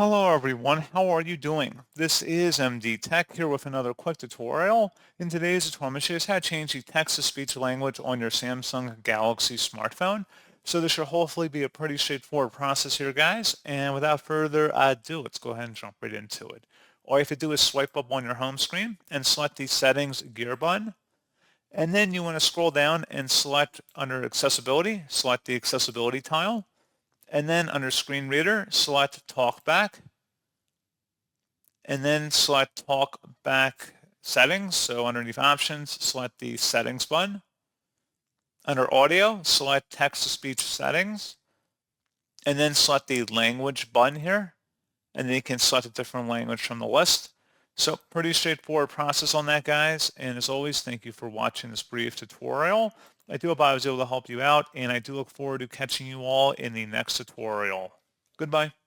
Hello everyone, how are you doing? This is MD Tech here with another quick tutorial. In today's tutorial, I'm going to show you how to change the text-to-speech language on your Samsung Galaxy smartphone. So this should hopefully be a pretty straightforward process here, guys. And without further ado, let's go ahead and jump right into it. All you have to do is swipe up on your home screen and select the Settings gear button. And then you want to scroll down and select under Accessibility, select the Accessibility tile. And then under Screen Reader, select Talk Back. And then select Talk Back Settings. So underneath Options, select the Settings button. Under Audio, select Text-to-Speech Settings. And then select the Language button here. And then you can select a different language from the list. So pretty straightforward process on that, guys. And as always, thank you for watching this brief tutorial. I do hope I was able to help you out, and I do look forward to catching you all in the next tutorial. Goodbye.